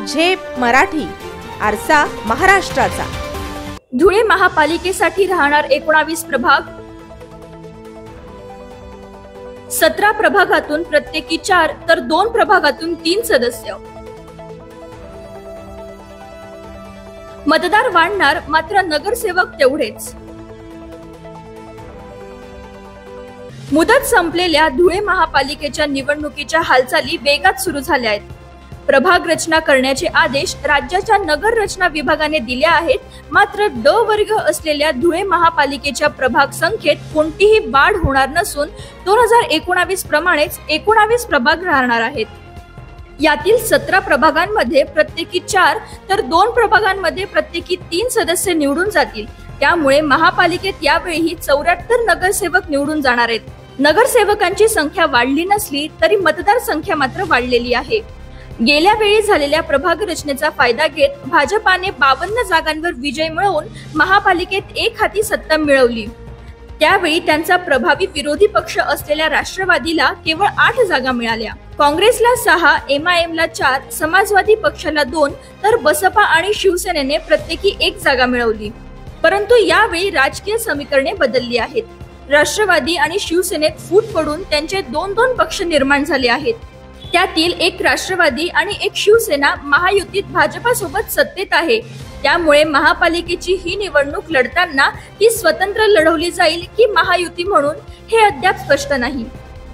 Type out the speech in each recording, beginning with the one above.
झेप मराठी, आरसा महाराष्ट्राचा। धुळे महापालिकेसाठी राहणार 19 प्रभाग, 17 प्रभागातून प्रत्येकी 4 तर 2 प्रभागातून 3 सदस्य। मतदार वाढणार, मात्र नगरसेवक तेवढेच। मुदत संपलेल्या धुळे महापालिकेच्या निवडणुकीच्या हालचाली वेगात सुरू झाल्या आहेत। प्रभाग रचना करण्याचे आदेश राज्याच्या नगर रचना विभागाने दिले आहेत, मात्र ड वर्ग असलेल्या धुळे महापालिकेच्या प्रभाग संख्येत कोणतीही वाढ होणार नसून 2019 प्रमाणेच 19 प्रभाग राहणार आहेत। यातील 17 प्रभागांमध्ये प्रत्येकी 4 तर 2 प्रभागांमध्ये प्रत्येकी 3 सदस्य निवडून जातील। त्यामुळे महापालिकेत यावेळी 74 नगरसेवक निवडून जाणार आहेत। नगरसेवकांची संख्या वाढली नसली तरी मतदार संख्या मात्र वाढलेली आहे। गेल्या वेळी झालेल्या प्रभाग रचनेचा फायदा घेत भाजपाने 52 जागांवर विजय मिळवून महापालिकेत एक हाती सत्ता मिळवली। त्यावेळी त्यांचा प्रभावी विरोधी पक्ष असलेल्या राष्ट्रवादीला केवळ 8 जागा मिळाल्या। काँग्रेसला 6, MIMला 4, समाजवादी पक्षाला 2 तर बसपा आणि शिवसेनेने प्रत्येकी 1 जागा मिळवली। परंतु यावेळी राजकीय समीकरणे बदलली आहेत। राष्ट्रवादी आणि शिवसेनेत फूट पडून त्यांचे 2-2 पक्ष निर्माण झाले आहेत। त्यातील एक राष्ट्रवादी आणि एक शिवसेना महायुतीत भाजपासोबत सत्तेत आहे। त्यामुळे महापालिकेची ही निवडणूक लढताना ती स्वतंत्र लढवली जाईल की महायुती म्हणून हे अद्याप स्पष्ट नाही।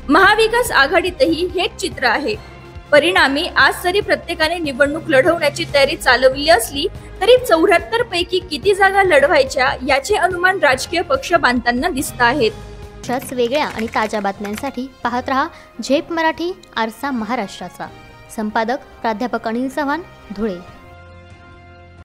महाविकास आघाडीतही हेच चित्र आहे। परिणामी आज जरी प्रत्येकाने निवडणूक लढवण्याची तयारी चालवली असली तरी 74 पैकी किती जागा लढवायच्या याचे अनुमान राजकीय पक्ष बांधताना दिसत आहेत। अशाच वेगळ्या आणि ताज्या बातम्यांसाठी पाहत रहा झेप मराठी, आरसा महाराष्ट्राचा। संपादक प्राध्यापक अनिल चव्हाण, धुळे।